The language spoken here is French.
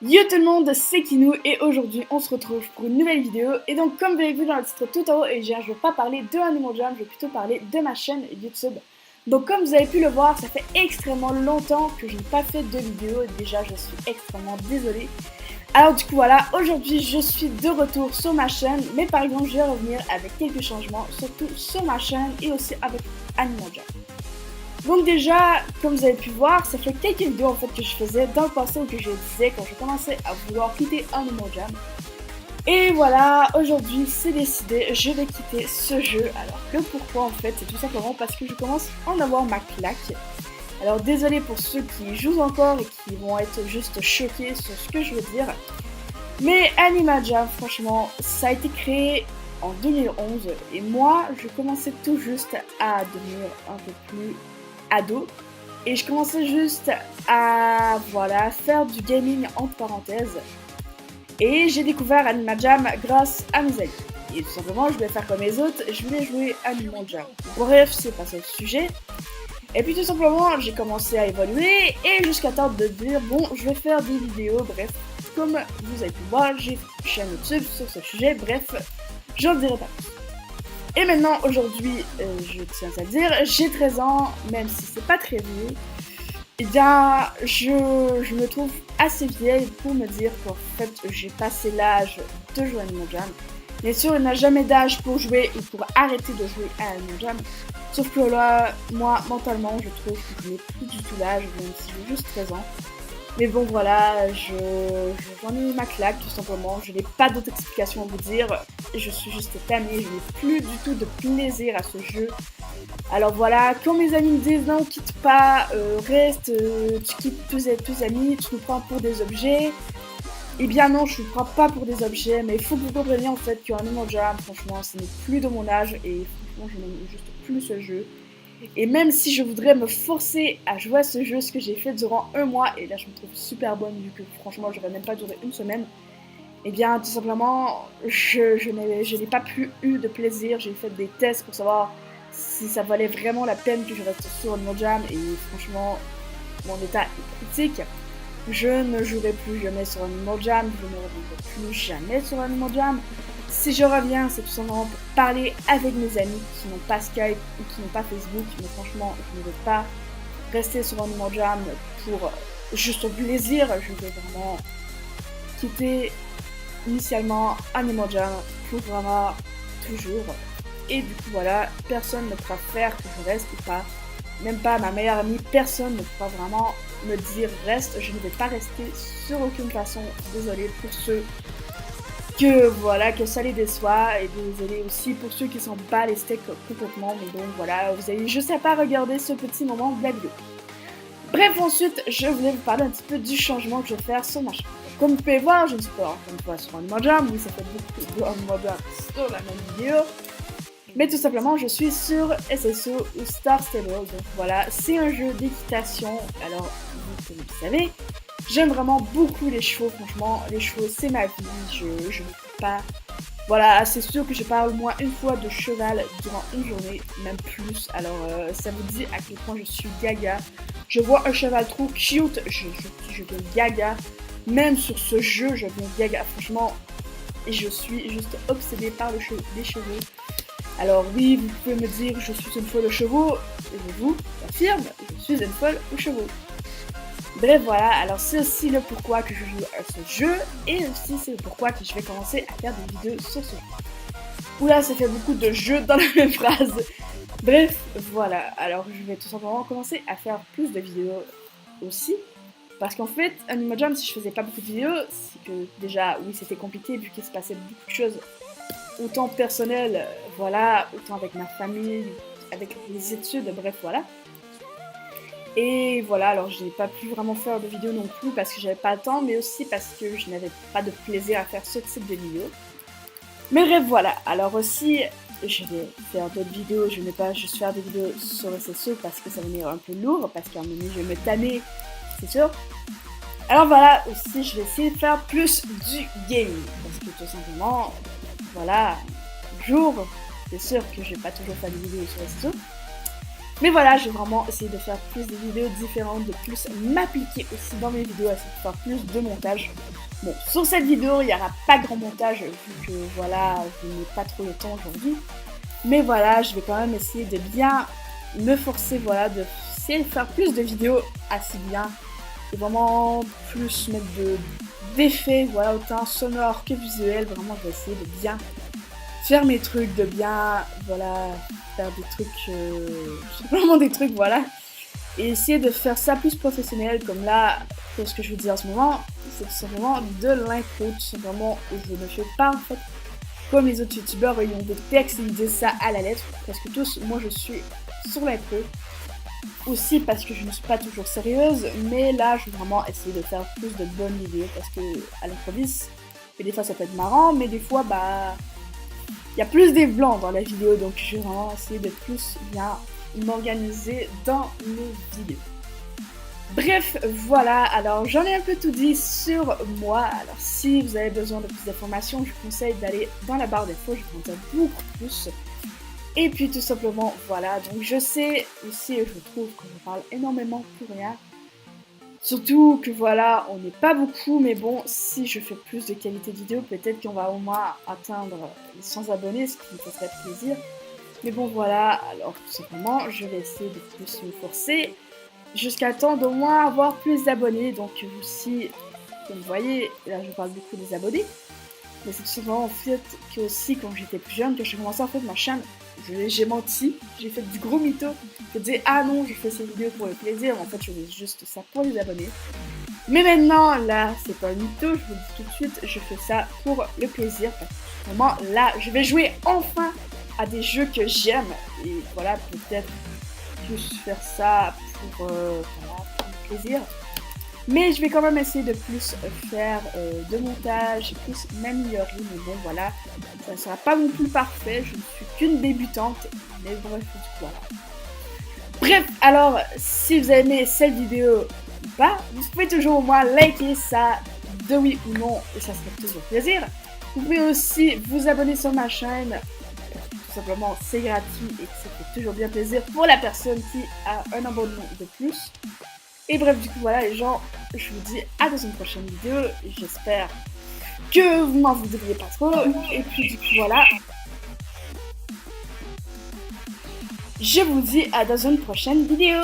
Yo tout le monde, c'est Kinou et aujourd'hui on se retrouve pour une nouvelle vidéo. Et donc comme vous l'avez vu dans le titre tout en haut, je ne vais pas parler de Animal Jam, je vais plutôt parler de ma chaîne YouTube. Donc comme vous avez pu le voir, ça fait extrêmement longtemps que je n'ai pas fait de vidéo et déjà je suis extrêmement désolée. Alors du coup voilà, aujourd'hui je suis de retour sur ma chaîne, mais par exemple je vais revenir avec quelques changements, surtout sur ma chaîne et aussi avec Animal Jam. Donc déjà, comme vous avez pu voir, ça fait quelques vidéos en fait que je faisais dans le passé ou que je disais quand je commençais à vouloir quitter Animal Jam. Et voilà, aujourd'hui c'est décidé, je vais quitter ce jeu. Alors le pourquoi en fait, c'est tout simplement parce que je commence à en avoir ma claque. Alors désolé pour ceux qui jouent encore et qui vont être juste choqués sur ce que je veux dire. Mais Animal Jam, franchement, ça a été créé en 2011 et moi je commençais tout juste à devenir un peu plus ado et je commençais juste à faire du gaming entre parenthèses et j'ai découvert Animal Jam grâce à mes amis et tout simplement je voulais faire comme les autres, je voulais jouer Animal Jam. Bref, c'est pas ça le sujet. Et puis tout simplement j'ai commencé à évoluer et jusqu'à temps de dire bon, je vais faire des vidéos. Bref, comme vous avez pu voir, j'ai une chaîne YouTube sur ce sujet. Bref, j'en dirai pas plus. Et maintenant, aujourd'hui, je tiens à dire, j'ai 13 ans, même si c'est pas très vieux, et bien, je me trouve assez vieille pour me dire qu'en fait, j'ai passé l'âge de jouer à Animal Jam. Bien sûr, il n'y a jamais d'âge pour jouer ou pour arrêter de jouer à Animal Jam. Sauf que là, moi, mentalement, je trouve que je n'ai plus du tout l'âge, même si j'ai juste 13 ans. Mais bon voilà, j'en ai eu ma claque tout simplement, je n'ai pas d'autre explication à vous dire, je suis juste tannée, je n'ai plus du tout de plaisir à ce jeu. Alors voilà, quand mes amis me disent non, quitte pas, reste, tu quittes tes amis, tu nous prends pour des objets. Eh bien non, je ne prends pas pour des objets, mais il faut que vous compreniez en fait qu'un Animal Jam, franchement, ce n'est plus de mon âge et franchement, je n'aime juste plus ce jeu. Et même si je voudrais me forcer à jouer à ce jeu, ce que j'ai fait durant un mois, et là je me trouve super bonne vu que franchement j'aurais même pas duré une semaine, et bien tout simplement je n'ai pas plus eu de plaisir. J'ai fait des tests pour savoir si ça valait vraiment la peine que je reste sur Animal Jam et franchement mon état est critique. Je ne jouerai plus jamais sur Animal Jam, je ne reviendrai plus jamais sur Animal Jam. Si je reviens, c'est tout simplement pour parler avec mes amis qui n'ont pas Skype ou qui n'ont pas Facebook. Mais franchement, je ne veux pas rester sur Animal Jam pour juste au plaisir. Je veux vraiment quitter initialement Animal Jam pour vraiment toujours. Et du coup, voilà, personne ne pourra faire que je reste ou pas. Même pas ma meilleure amie, personne ne pourra vraiment me dire reste. Je ne vais pas rester sur aucune façon. Désolée pour ceux que voilà, que ça les déçoit, et désolé aussi pour ceux qui s'en battent les steaks complètement, mais donc voilà, vous avez juste à pas regarder ce petit moment de la vidéo. Bref, ensuite, je voulais vous parler un petit peu du changement que je vais faire sur ma chaîne. Comme vous pouvez voir, je ne suis pas encore une fois sur Animal Jam, oui, ça fait beaucoup de Animal Jam sur la même vidéo, mais tout simplement, je suis sur SSO ou Star Stable, donc voilà, c'est un jeu d'équitation. Alors, vous le savez, j'aime vraiment beaucoup les chevaux, franchement, les chevaux c'est ma vie, je ne peux pas. Voilà, c'est sûr que je parle au moins une fois de cheval durant une journée, même plus, alors ça vous dit à quel point je suis gaga. Je vois un cheval trop cute, je deviens gaga, même sur ce jeu je deviens gaga, franchement, et je suis juste obsédée par les chevaux. Alors oui, vous pouvez me dire je suis une folle aux chevaux, et je vous affirme, je suis une folle aux chevaux. Bref voilà, alors c'est aussi le pourquoi que je joue à ce jeu, et aussi c'est le pourquoi que je vais commencer à faire des vidéos sur ce jeu. Oula, ça fait beaucoup de jeux dans la même phrase. Bref, voilà, alors je vais tout simplement commencer à faire plus de vidéos aussi. Parce qu'en fait, Animal Jam, si je faisais pas beaucoup de vidéos, c'est que déjà, oui, c'était compliqué vu qu'il se passait beaucoup de choses. Autant personnelles, voilà, autant avec ma famille, avec les études, bref, voilà. Et voilà, alors je n'ai pas pu vraiment faire de vidéos non plus parce que j'avais pas le temps, mais aussi parce que je n'avais pas de plaisir à faire ce type de vidéos. Mais bref, voilà, alors aussi, je vais faire d'autres vidéos, je ne vais pas juste faire des vidéos sur SSO parce que ça va devenir un peu lourd, parce qu'à un moment donné, je vais me tanner, c'est sûr. Alors voilà, aussi, je vais essayer de faire plus du gaming, parce que tout simplement, voilà, un jour, c'est sûr que je vais pas toujours faire des vidéos sur SSO. Mais voilà, je vais vraiment essayer de faire plus de vidéos différentes, de plus m'appliquer aussi dans mes vidéos, essayer de faire plus de montage. Bon, sur cette vidéo, il n'y aura pas grand montage, vu que voilà, je n'ai pas trop le temps aujourd'hui. Mais voilà, je vais quand même essayer de bien me forcer, voilà, de essayer de faire plus de vidéos assez bien. Et vraiment plus mettre d'effets, voilà, autant sonore que visuel. Vraiment, je vais essayer de bien faire mes trucs, de bien, voilà, faire des trucs, vraiment des trucs, voilà. Et essayer de faire ça plus professionnel, comme là, ce que je veux dire en ce moment, c'est tout simplement de l'impro, tout simplement, où je ne fais pas, en fait, comme les autres youtubeurs, ils ont des textes, ils disent ça à la lettre, parce que tous, moi je suis sur l'impro. Aussi parce que je ne suis pas toujours sérieuse, mais là je vais vraiment essayer de faire plus de bonnes vidéos, parce que à l'improviste, et des fois ça peut être marrant, mais des fois, bah, il y a plus des blancs dans la vidéo, donc je vais vraiment essayer de plus bien m'organiser dans mes vidéos. Bref, voilà, alors j'en ai un peu tout dit sur moi. Alors si vous avez besoin de plus d'informations, je vous conseille d'aller dans la barre d'infos, je vous en dire beaucoup plus. Et puis tout simplement, voilà, donc je sais aussi, je trouve que je parle énormément pour rien. Surtout que voilà, on n'est pas beaucoup, mais bon, si je fais plus de qualité de vidéo, peut-être qu'on va au moins atteindre les 100 abonnés, ce qui me ferait plaisir. Mais bon voilà, alors tout simplement, je vais essayer de plus me forcer jusqu'à temps d'au moins avoir plus d'abonnés. Donc aussi, comme vous voyez, là je parle beaucoup des abonnés. Mais c'est tout simplement en fait que aussi quand j'étais plus jeune, que j'ai commencé en fait ma chaîne, j'ai menti, j'ai fait du gros mytho. Je disais ah non, je fais ces vidéos pour le plaisir, en fait je fais juste ça pour les abonnés. Mais maintenant là, c'est pas un mytho, je vous le dis tout de suite, je fais ça pour le plaisir. Parce que vraiment là, je vais jouer enfin à des jeux que j'aime. Et voilà, peut-être plus faire ça pour, voilà, pour le plaisir. Mais je vais quand même essayer de plus faire de montage et plus m'améliorer. Mais bon, voilà, ça ne sera pas non plus parfait. Je ne suis qu'une débutante. Mais bref, voilà. Bref, alors, si vous avez aimé cette vidéo ou pas, vous pouvez toujours au moins liker ça de oui ou non. Et ça serait toujours plaisir. Vous pouvez aussi vous abonner sur ma chaîne. Tout simplement, c'est gratuit et ça fait toujours bien plaisir pour la personne qui a un abonnement de plus. Et bref, du coup, voilà les gens, je vous dis à dans une prochaine vidéo. J'espère que vous m'en voudriez pas trop. Et puis, du coup, voilà. Je vous dis à dans une prochaine vidéo.